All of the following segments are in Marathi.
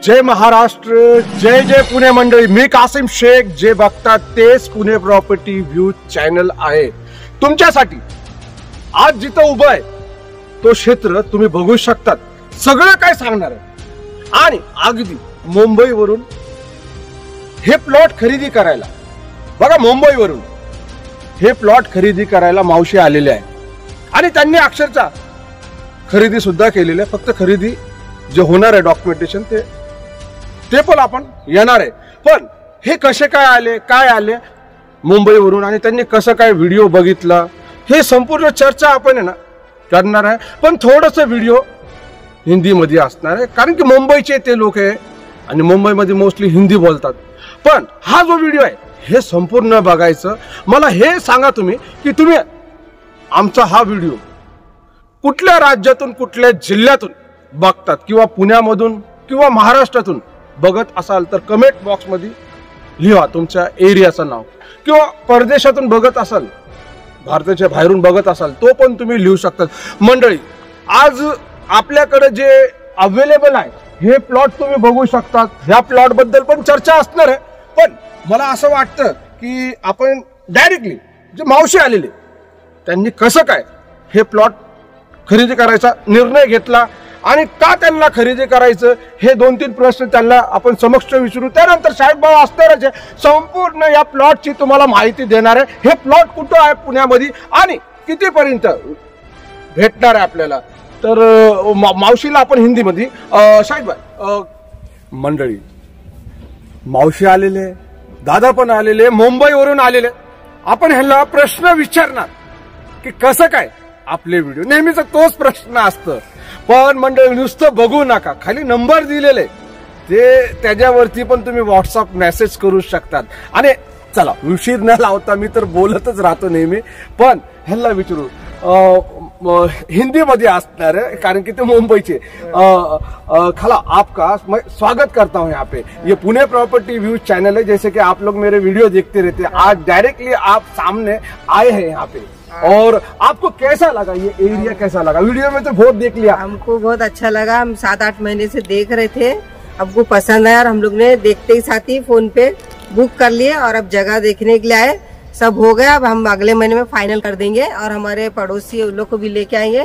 जय महाराष्ट्र, जय जय पुणे मंडळी. मी कासिम शेख. जे बघतात तेच पुणे प्रॉपर्टी व्ह्यू चॅनल आहे तुमच्यासाठी. आज जिथं उभं आहे तो क्षेत्र तुम्ही बघू शकतात. सगळं काय सांगणार आहे. आणि अगदी मुंबईवरून हे प्लॉट खरेदी करायला, बघा मुंबईवरून हे प्लॉट खरेदी करायला मावशी आलेले आहे. आणि त्यांनी अक्षरशः खरेदी सुद्धा केलेली आहे. फक्त खरेदी जे होणार आहे डॉक्युमेंटेशन ते पण आपण येणार आहे. पण हे कसे काय आले मुंबईवरून आणि त्यांनी कसं काय व्हिडिओ बघितला हे संपूर्ण चर्चा आपण आहे ना करणार आहे. पण थोडंसं व्हिडिओ हिंदीमध्ये असणार आहे, कारण की मुंबईचे ते लोक आहे आणि मुंबईमध्ये मोस्टली हिंदी बोलतात. पण हा जो व्हिडिओ आहे हे संपूर्ण बघायचं. मला हे सांगा तुम्ही की तुम्ही आमचा हा व्हिडिओ कुठल्या राज्यातून कुठल्या जिल्ह्यातून बघतात, किंवा पुण्यामधून किंवा महाराष्ट्रातून बघत असाल तर कमेंट बॉक्समध्ये लिहा तुमच्या एरियाचं नाव. किंवा परदेशातून बघत असाल, भारताच्या बाहेरून बघत असाल तो पण तुम्ही लिहू शकता. मंडळी, आज आपल्याकडे जे अवेलेबल आहे हे प्लॉट तुम्ही बघू शकता. ह्या प्लॉट बद्दल पण चर्चा असणार आहे. पण मला असं वाटतं की आपण डायरेक्टली जे मावशी आलेले त्यांनी कसं काय हे प्लॉट खरेदी करायचा निर्णय घेतला आणि का त्यांना खरेदी करायचं हे 2-3 प्रश्न त्यांना आपण समक्ष विचारू. त्यानंतर साहेब भाऊ असणारच आहे, संपूर्ण या प्लॉटची तुम्हाला माहिती देणार आहे. हे प्लॉट कुठं आहे पुण्यामध्ये आणि कितीपर्यंत भेटणार आहे आपल्याला. तर मावशीला आपण हिंदीमध्ये साहेब भाई. मंडळी, मावशी आलेले, दादा पण आलेले, मुंबईवरून आलेले. आपण ह्याला प्रश्न विचारणार की कसं काय आपले व्हिडिओ. नेहमीचा तोच प्रश्न असतं. पण मंडळी, नुसतं बघू नका, खाली नंबर दिलेले ते त्याच्यावरती पण तुम्ही व्हॉट्सअप मेसेज करू शकतात. आणि चला उशीर न लावता, मी तर बोलतच राहतो नेहमी, पण ह्याला विचारू हिंदीमध्ये असणार है कारण कि ते मुंबईचे. खाला आपका मैं स्वागत करता हूँ यहाँ पे. ये पुणे प्रॉपर्टी व्यू चैनल है. जैसे कि आप लोग मेरे वीडियो देखते रहते हैं, आज डायरेक्टली आप सामने आए हैं यहाँ पे. और आपको कैसा लगा ये एरिया, कैसा लगा? वीडियो में तो बहुत देख लिया. हमको बहुत अच्छा लगा. हम 7-8 महीने से देख रहे थे, हमको पसंद आया और हम लोग ने देखते ही साथ ही फोन पे बुक कर लिए और अब जगह देखने के लिए आए. सब हो गया. अब हम अगले महीने में फाइनल कर देंगे और हमारे पड़ोसी उन लोग को भी लेके आएंगे.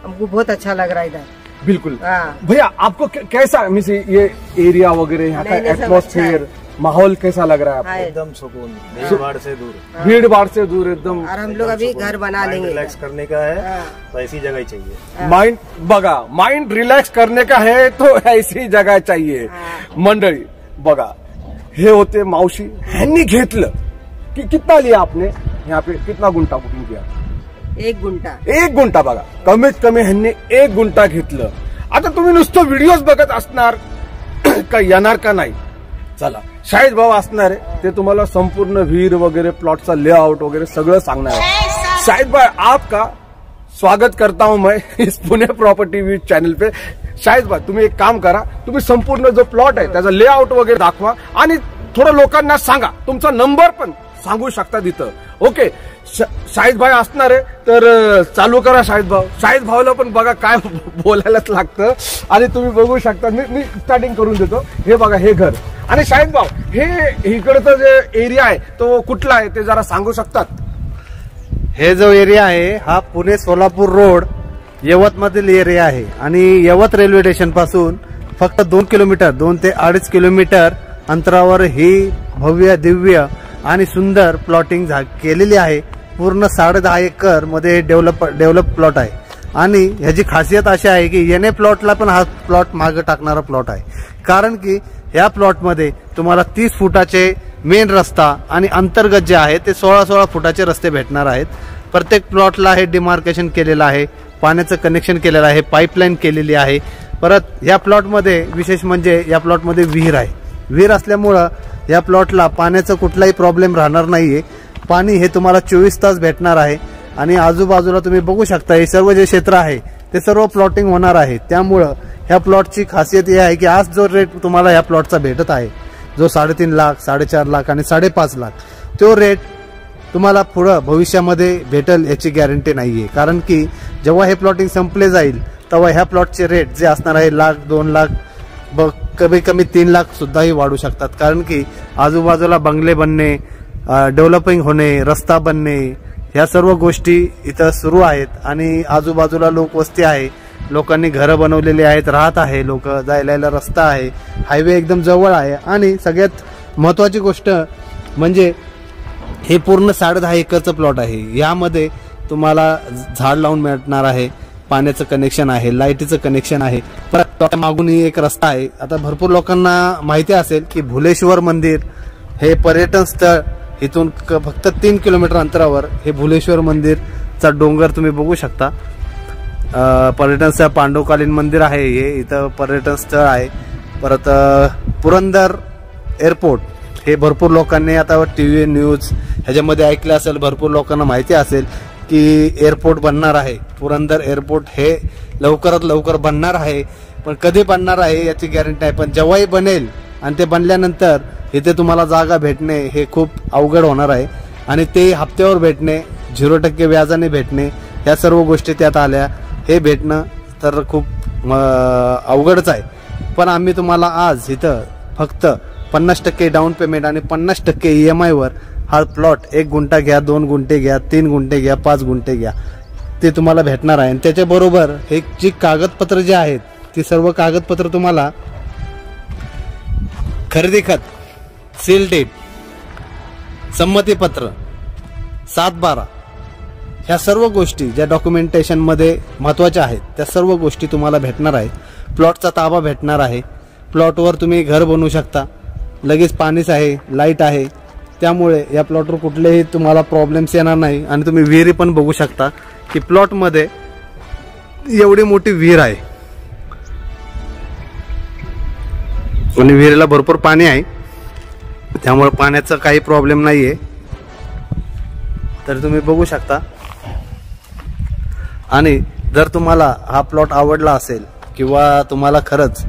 हमको बहुत अच्छा लग रहा है इधर. बिल्कुल. भैया, आपको कैसा ये एरिया वगैरह, यहाँ का एटमॉस्फेयर, माहौल कैसा लग रहा है आपको? एकदम सुकून, भीड़-भाड़ से दूर. भीड़-भाड़ से दूर एकदम. और हम लोग अभी घर बना लेंगे. रिलैक्स करने का है तो ऐसी जगह चाहिए. माइंड बघा, माइंड रिलॅक्स करने का है तो ऐसी जगह चाहिए. मंडळी बघा, हे होते मावशी. ह्यांनी घेतलं कि कितना लिया आपने यहाँ पे, कितना गुंठा बुकिंग किया? 1 गुंठा. 1 गुंठा. बघा, कमीत कमी ह्यांनी 1 गुंठा घेतलं. आता तुम्ही नुसतं व्हिडिओज बघत असणार का येणार का नाही. चला, शाहिद भाऊ असणार आहे, ते तुम्हाला संपूर्ण व्हीर वगैरे प्लॉटचा लेआउट वगैरे सगळं सांगणार आहे. शाहिद भाई, आपका स्वागत करता हूं मैं इस पुणे प्रॉपर्टी व्यू चॅनल पे. शाहिद भाई, तुम्ही एक काम करा, तुम्ही संपूर्ण जो प्लॉट आहे त्याचा लेआउट वगैरे दाखवा आणि थोडं लोकांना सांगा. तुमचा नंबर पण सांगू शकता तिथं. ओके, शाहिद भाई असणार आहे, तर चालू करा शाहिद भाऊ. शाहिद भाऊला पण बघा काय बोलायलाच लागतं. आणि तुम्ही बघू शकता, मी स्टार्टिंग करून देतो. हे बघा, हे घर. आणि शाहिद भाऊ, हे इकडचं जे एरिया आहे तो कुठला आहे ते जरा सांगू शकतात? हे जो एरिया आहे हा पुणे सोलापूर रोड यवत मधील एरिया आहे. आणि यवत रेल्वे स्टेशन पासून फक्त 2 किलोमीटर, 2 ते 2.5 किलोमीटर अंतरावर ही भव्य दिव्य आणि सुंदर प्लॉटिंग केलेली आहे. पूर्ण 10.5 एकर मध्ये डेव्हलप प्लॉट आहे. आणि ह्याची खासियत अशी आहे की येणे प्लॉटला पण हा प्लॉट मागे टाकणारा प्लॉट आहे. कारण की या प्लॉटमध्ये तुम्हाला 30 फुटाचे मेन रस्ता आणि अंतर्गत जे आहे ते 16 फुटाचे रस्ते भेटणार आहेत. प्रत्येक प्लॉटला हे डिमार्केशन केलेलं आहे, पाण्याचं कनेक्शन केलेलं आहे, पाईपलाईन केलेली आहे. परत या प्लॉटमध्ये विशेष म्हणजे या प्लॉटमध्ये विहीर आहे. विहीर असल्यामुळं या प्लॉटला पाण्याचा कुठलाही प्रॉब्लेम राहणार नाहीये. पाणी हे तुम्हाला 24 तास भेटणार आहे. आणि आजूबाजूला तुम्ही बघू शकता हे सर्व जे क्षेत्र आहे ते सर्व प्लॉटिंग होणार आहे. त्यामुळं ह्या प्लॉटची खासियत ही आहे की आज जो रेट तुम्हाला या प्लॉटचा भेटत आहे, जो 3.5 लाख, 4.5 लाख आणि 5.5 लाख, तो रेट तुम्हाला पुढे भविष्यामध्ये भेटेल याची गॅरंटी नाहीये. कारण की जेव्हा हे प्लॉटिंग संपले जाईल तेव्हा ह्या प्लॉटचे रेट जे असणार आहे 1 लाख, 2 लाख कमी कमी 3 लाख सुद्धाही वाढू शकतात, कारण की आजूबाजूला बंगले बनणे, डेव्हलपिंग होणे, रस्ता बनणे, ह्या सर्व गोष्टी इथं सुरू आहेत आणि आजूबाजूला लोकवस्ती आहे, लोकांनी घरं बनवलेली आहेत, राहत आहे लोक, जायला रस्ता आहे, हायवे एकदम जवळ आहे आणि सगळ्यात महत्त्वाची गोष्ट म्हणजे हे पूर्ण 10.5 एकरचं प्लॉट आहे. यामध्ये तुम्हाला झाड लावून मिळणार आहे, पाण्याचं कनेक्शन आहे, लाईटीचं कनेक्शन आहे, परत मागूनही एक रस्ता आहे. आता भरपूर लोकांना माहिती असेल की भुलेश्वर मंदिर हे पर्यटन स्थळ, इथून फक्त 3 किलोमीटर अंतरावर हे भुलेश्वर मंदिरचा डोंगर तुम्ही बघू शकता. पर्यटन स्थळ पांडवकालीन मंदिर आहे हे, इथं पर्यटन स्थळ आहे. परत पुरंदर एअरपोर्ट हे भरपूर लोकांनी आता टीव्ही न्यूज ह्याच्यामध्ये ऐकलं असेल, भरपूर लोकांना माहिती असेल की एअरपोर्ट बनणार आहे. पुरंदर एअरपोर्ट हे लवकरात लवकर बनणार आहे, पण कधी बनणार आहे याची गॅरंटी नाही. पण जेव्हाही बनेल आणि ते बनल्यानंतर इथे तुम्हाला जागा भेटणे हे खूप अवघड होणार आहे आणि ते हप्त्यावर भेटणे, 0% व्याजाने भेटणे, या सर्व गोष्टी त्यात आल्या. हे भेटणं तर खूप अवघडच आहे. पण आम्ही तुम्हाला आज इथं फक्त 50% डाऊन पेमेंट आणि 50% EMI वर हा प्लॉट 1 गुंठा घ्या, 2 गुंठे घ्या, 3 गुंठे घ्या, 5 गुंठे घ्या, ते तुम्हाला भेटणार आहे. आणि त्याच्याबरोबर हे जी कागदपत्र जे आहेत ती सर्व कागदपत्र तुम्हाला खरेदी खत, सील डेट, संमतीपत्र, 7/12 ह्या सर्व गोष्टी ज्या डॉक्युमेंटेशनमध्ये महत्त्वाच्या आहेत त्या सर्व गोष्टी तुम्हाला भेटणार आहे. प्लॉटचा ताबा भेटणार आहे. प्लॉटवर तुम्ही घर बनवू शकता, लगेच पाणीच आहे, लाईट आहे, त्यामुळे या प्लॉटवर कुठलेही तुम्हाला प्रॉब्लेम्स येणार नाही. आणि तुम्ही विहिरी पण बघू शकता की प्लॉटमध्ये एवढी मोठी विहीर आहे आणि विहिरीला भरपूर पाणी आहे, त्यामुळे पाण्याचा काही प्रॉब्लेम नाही आहे. तर तुम्ही बघू शकता. आणि जर तुम्हाला हा प्लॉट आवडला असेल किंवा तुम्हाला खरंच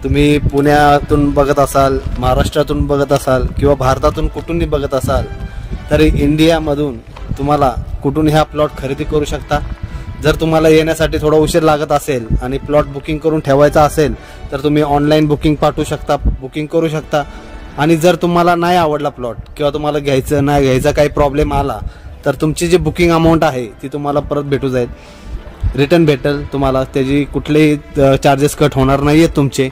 तुम्ही पुण्यातून बघत असाल, महाराष्ट्रातून बघत असाल किंवा भारतातून कुठूनही बघत असाल, तरी इंडियामधून तुम्हाला कुठून हा प्लॉट खरेदी करू शकता. जर तुम्हाला येण्यासाठी थोडा उशीर लागत असेल आणि प्लॉट बुकिंग करून ठेवायचा असेल तर तुम्ही ऑनलाईन बुकिंग पाठवू शकता, बुकिंग करू शकता. आणि जर तुम्हाला नाही आवडला प्लॉट किंवा तुम्हाला घ्यायचं नाही घ्यायचा काही प्रॉब्लेम आला तर तुमची जी बुकिंग अमाऊंट आहे ती तुम्हाला परत भेटू जाईल, रिटर्न भेटेल तुम्हाला, त्याची कुठलेही चार्जेस कट होणार नाही आहेत तुमचे.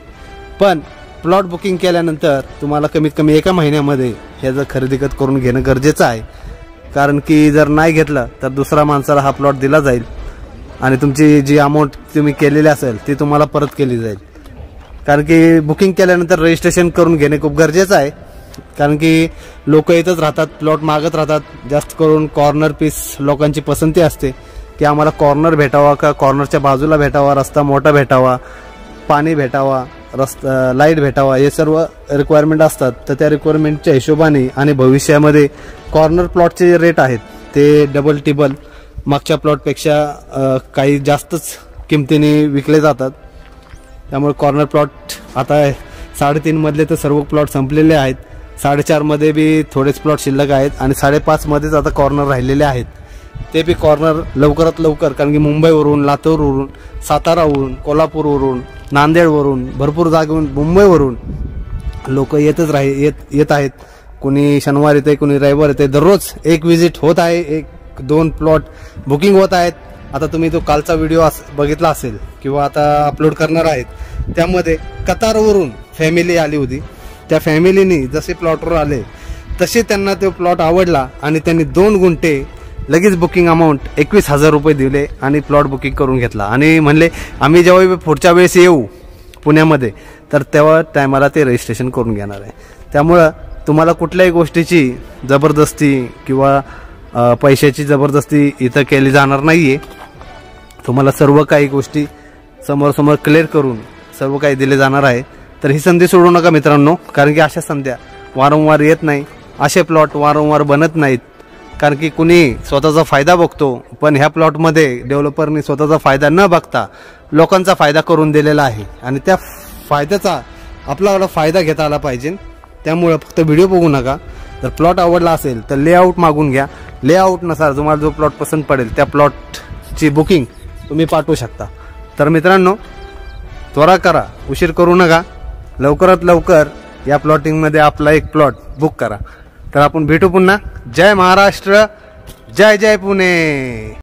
पण प्लॉट बुकिंग केल्यानंतर तुम्हाला कमीत कमी 1 महिन्यामध्ये ह्याचं खरेदी खत करून घेणं गरजेचं आहे, कारण की जर नाही घेतलं तर दुसऱ्या माणसाला हा प्लॉट दिला जाईल आणि तुमची जी अमाऊंट तुम्ही केलेली असेल ती तुम्हाला परत केली जाईल. कारण की बुकिंग केल्यानंतर रजिस्ट्रेशन करून घेणे खूप गरजेचं आहे, कारण की लोक येतच राहतात, प्लॉट मागत राहतात. जास्त करून कॉर्नर पीस लोकांची पसंती असते की आम्हाला कॉर्नर भेटावा का कॉर्नरच्या बाजूला भेटावा, रस्ता मोठा भेटावा, पाणी भेटावा, रस्ता लाईट भेटावा, हे सर्व रिक्वायरमेंट असतात. तर त्या रिक्वायरमेंटच्या हिशोबाने आणि भविष्यामध्ये कॉर्नर प्लॉटचे जे रेट आहेत ते डबल टिबल मागच्या प्लॉटपेक्षा काही जास्तच किमतीने विकले जातात. त्यामुळे कॉर्नर प्लॉट आता 3.5 मधले तर सर्व प्लॉट संपलेले आहेत, 4.5 मध्ये बी थोडेच प्लॉट शिल्लक आहेत आणि 5.5 मध्येच आता कॉर्नर राहिलेले आहेत. ते बी कॉर्नर लवकरात लवकर, कारण की मुंबईवरून, लातूरवरून, सातारावरून, कोल्हापूरवरून, नांदेडवरून, भरपूर जागेवरून, मुंबईवरून लोक येत आहेत. कोणी शनिवार येते, कोणी रविवार येते, दररोज एक विजिट होत आहे, 1-2 प्लॉट बुकिंग होत आहेत. आता तुम्ही तो कालचा व्हिडिओ बघितला असेल किंवा आता अपलोड करणार आहेत, त्यामध्ये कतारवरून फॅमिली आली होती. त्या फॅमिलीनी जसे प्लॉटवर आले तसे त्यांना तो प्लॉट आवडला आणि त्यांनी 2 गुंठे लगेच बुकिंग अमाऊंट 21,000 रुपये दिले आणि प्लॉट बुकिंग करून घेतला आणि म्हणले आम्ही जेव्हा पुढच्या वेळेस येऊ पुण्यामध्ये तर तेव्हा टायमाला ते रजिस्ट्रेशन करून घेणार आहे. त्यामुळं तुम्हाला कुठल्याही गोष्टीची जबरदस्ती किंवा पैशाची जबरदस्ती इथं केली जाणार नाही आहे. तुम्हाला सर्व काही गोष्टी समोर क्लिअर करून सर्व काही दिले जाणार आहे. तर ही संधी सोडू नका मित्रांनो, कारण की अशा संध्या वारंवार येत नाही, असे प्लॉट वारंवार बनत नाहीत. कारण की कुणी स्वतःचा फायदा बघतो, पण ह्या प्लॉटमध्ये डेव्हलपरनी स्वतःचा फायदा न बघता लोकांचा फायदा करून दिलेला आहे आणि त्या फायद्याचा आपल्याला फायदा घेता आला पाहिजे. त्यामुळे फक्त व्हिडिओ बघू नका. जर प्लॉट आवडला असेल तर लेआउट मागून घ्या. लेआउटनुसार तुम्हाला जो प्लॉट पसंत पडेल त्या प्लॉटची बुकिंग तुम्ही पाठवू शकता. तर मित्रांनो त्वरा करा, उशीर करू नका. लवकरात लवकर या प्लॉटिंग मध्ये आपला एक प्लॉट बुक करा. तर आपण भेटू पुन्हा. जय महाराष्ट्र, जय जय पुणे.